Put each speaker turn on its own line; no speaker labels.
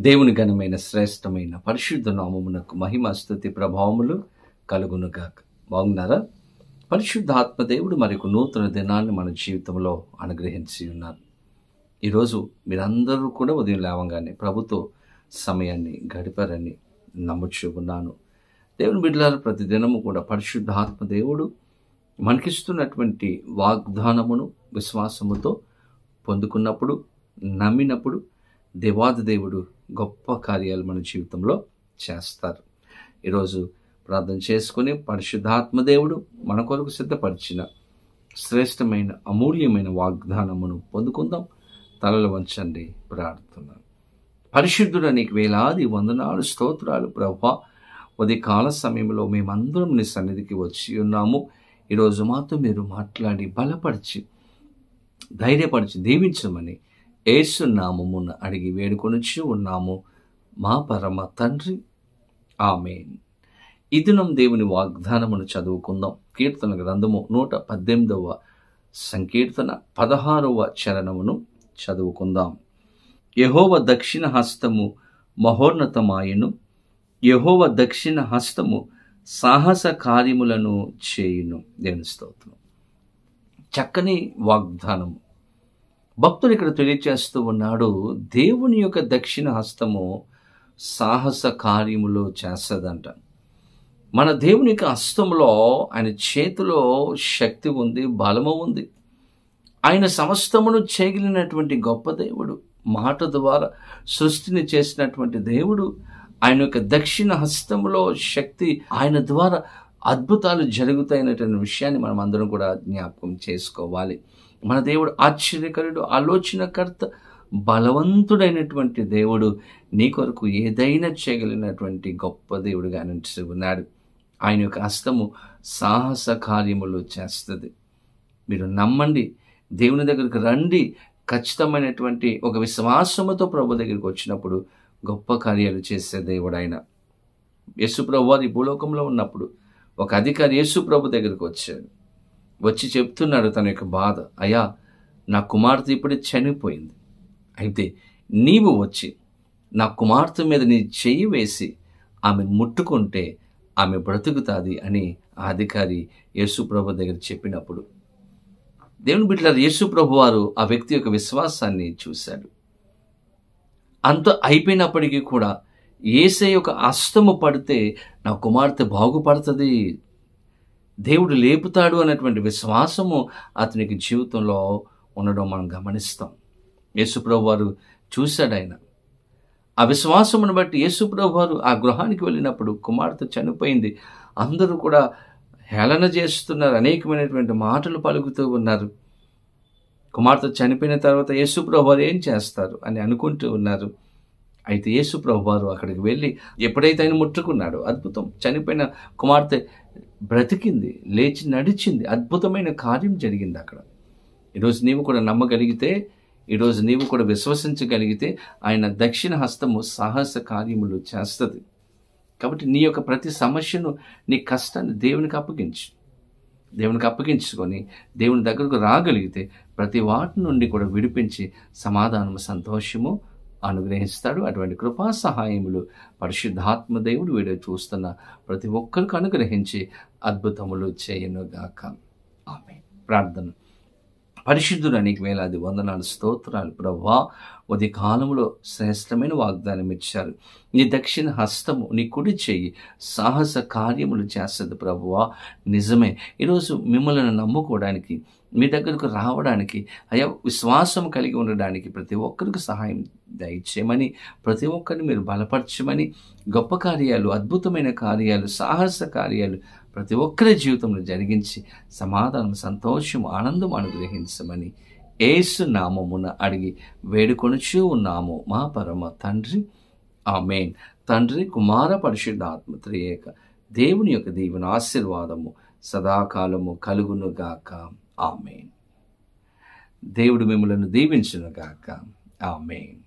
దేవుని ఘనమైన శ్రేష్టమైన పరిశుద్ధ నామమునకు మహిమ స్తుతి ప్రభావములు కలుగునుగాక. బాగున్నారా? పరిశుద్ధాత్మ దేవుడు మరొక నూతన దినాన్ని మన జీవితంలో అనుగ్రహించి ఉన్నారు. ఈరోజు మీరందరూ కూడా ఉదయం లేవగానే ప్రభుతో సమయాన్ని గడిపారని నమ్ముచూ ఉన్నాను. దేవుని బిడ్డలారా, ప్రతి దినము కూడా పరిశుద్ధాత్మ దేవుడు మనకిస్తున్నటువంటి వాగ్దానమును విశ్వాసముతో పొందుకున్నప్పుడు, నమ్మినప్పుడు దేవాది దేవుడు గొప్ప కార్యాలు మన జీవితంలో చేస్తారు. ఈరోజు ప్రార్థన చేసుకుని పరిశుద్ధాత్మ దేవుడు మన కొరకు సిద్ధపరిచిన శ్రేష్టమైన అమూల్యమైన వాగ్దానమును పొందుకుందాం. తలలు వంచండి, ప్రార్థన. పరిశుద్ధుడ, నీకు వేలాది వందనాలు, స్తోత్రాలు ప్రభువా. ఉదయకాల సమయంలో మేమందరం నీ సన్నిధికి వచ్చి ఉన్నాము. ఈరోజు మాతో మీరు మాట్లాడి బలపరిచి ధైర్యపరిచి దీవించమని యేసు నామమున అడిగి వేడుకొనుచు ఉన్నాము మా పరమ తండ్రి, ఆమేన్. ఈ దినం దేవుని వాగ్దానమును చదువుకుందాం. కీర్తన గ్రంథము 118వ సంకీర్తన 16వ చరణమును చదువుకుందాం. యెహోవా దక్షిణ హస్తము మహోన్నతమాయను, యెహోవా దక్షిణ హస్తము సాహస కార్యములను చేయును. దేవుని స్తోత్రం. చక్కని వాగ్దానము. భక్తుడు ఇక్కడ తెలియచేస్తూ ఉన్నాడు, దేవుని యొక్క దక్షిణ హస్తము సాహస కార్యములు చేస్తుందంట. మన దేవుని యొక్క హస్తంలో, ఆయన చేతిలో శక్తి ఉంది, బలము ఉంది. ఆయన సమస్తమును చేయగలిగినటువంటి గొప్ప దేవుడు. మాట ద్వారా సృష్టిని చేసినటువంటి దేవుడు. ఆయన యొక్క దక్షిణ హస్తములో శక్తి, ఆయన ద్వారా అద్భుతాలు జరుగుతాయనేటువంటి విషయాన్ని మనం అందరం కూడా జ్ఞాపకం చేసుకోవాలి. మన దేవుడు ఆశ్చర్యకరుడు, ఆలోచనకర్త, బలవంతుడైనటువంటి దేవుడు. నీ కొరకు ఏదైనా చేయగలిగినటువంటి గొప్ప దేవుడుగా నిలిచి ఉన్నాడు. ఆయన యొక్క హస్తము సాహస కార్యములు చేస్తుంది. మీరు నమ్మండి, దేవుని దగ్గరికి రండి. ఖచ్చితమైనటువంటి ఒక విశ్వాసముతో ప్రభు దగ్గరికి వచ్చినప్పుడు గొప్ప కార్యాలు చేసే దేవుడు ఆయన. యేసు ప్రభు వారి భూలోకంలో ఉన్నప్పుడు ఒక అధికారి యేసు ప్రభు దగ్గరికి వచ్చాడు. వచ్చి చెప్తున్నాడు తన యొక్క బాధ. అయ్యా, నా కుమార్తె ఇప్పుడే చనిపోయింది. అయితే నీవు వచ్చి నా కుమార్తె మీద నీ చెయ్యి వేసి ఆమె ముట్టుకుంటే ఆమె బ్రతుకుతుంది అని ఆ అధికారి యేసు ప్రభు దగ్గర చెప్పినప్పుడు, దేవుని బిడ్డలారా, యేసు ప్రభు వారు ఆ వ్యక్తి యొక్క విశ్వాసాన్ని చూశాడు. అంత అయిపోయినప్పటికీ కూడా యేసయ్య యొక్క హస్తము పడితే నా కుమార్తె బాగుపడుతుంది, దేవుడు లేపుతాడు అన్నటువంటి విశ్వాసము అతనికి జీవితంలో ఉండడం మనం గమనిస్తాం. యేసుప్రభు వారు చూశాడు. ఆయన ఆ విశ్వాసమును బట్టి యేసుప్రభు వారు ఆ గృహానికి వెళ్ళినప్పుడు కుమార్తె చనిపోయింది. అందరూ కూడా హేళన చేస్తున్నారు, అనేకమైనటువంటి మాటలు పలుకుతూ ఉన్నారు. కుమార్తె చనిపోయిన తర్వాత యేసుప్రభు వారు ఏం చేస్తారు అని అనుకుంటూ ఉన్నారు. అయితే యేసుప్రభు వారు అక్కడికి వెళ్ళి ఎప్పుడైతే ఆయన ముట్టుకున్నాడో అద్భుతం, చనిపోయిన కుమార్తె బ్రతికింది, లేచి నడిచింది. అద్భుతమైన కార్యం జరిగింది అక్కడ. ఈరోజు నీవు కూడా నమ్మగలిగితే, ఈరోజు నీవు కూడా విశ్వసించగలిగితే ఆయన దక్షిణ హస్తము సాహస కార్యములు చేస్తుంది. కాబట్టి నీ యొక్క ప్రతి సమస్యను, నీ కష్టాన్ని దేవునికి అప్పగించు. దేవునికి అప్పగించుకొని దేవుని దగ్గరకు రాగలిగితే ప్రతి వాటి నుండి కూడా విడిపించి సమాధానము, సంతోషము అనుగ్రహిస్తాడు. అటువంటి కృపా సహాయములు పరిశుద్ధాత్మ దేవుడు వీడియో చూస్తున్న ప్రతి ఒక్కరికి అనుగ్రహించి అద్భుతములు చేయనుగాక. ఆమేన్. ప్రార్థన. పరిశుద్ధుడా, నీకు వేలాది వందనాలు, స్తోత్రాలు ప్రభువా. ఉదయ కాలంలో శ్రేష్టమైన వాగ్దానం ఇచ్చారు. నీ దక్షిణ హస్తము, నీ కుడి చెయ్యి సాహస కార్యములు చేస్తుంది ప్రభువా. నిజమే. ఈరోజు మిమ్మల్ని నమ్ముకోవడానికి, మీ దగ్గరకు రావడానికి, అయ్యా విశ్వాసం కలిగి ఉండడానికి ప్రతి ఒక్కరికి సహాయం దయచేయమని, ప్రతి ఒక్కరిని మీరు బలపరచమని, గొప్ప కార్యాలు, అద్భుతమైన కార్యాలు, సాహస కార్యాలు ప్రతి ఒక్కరి జీవితంలో జరిగించి సమాధానం, సంతోషం, ఆనందం అనుగ్రహించమని యేసు నామమున అడిగి వేడుకొనుచూ ఉన్నాము మా పరమ తండ్రి, ఆమేన్. తండ్రి, కుమార, పరిశుద్ధాత్మ త్రియేక దేవుని యొక్క దీవెన, ఆశీర్వాదము సదాకాలము కలుగునుగాక. ఆమేన్. దేవుడు మిమ్మలను దీవించునుగాక. ఆమేన్.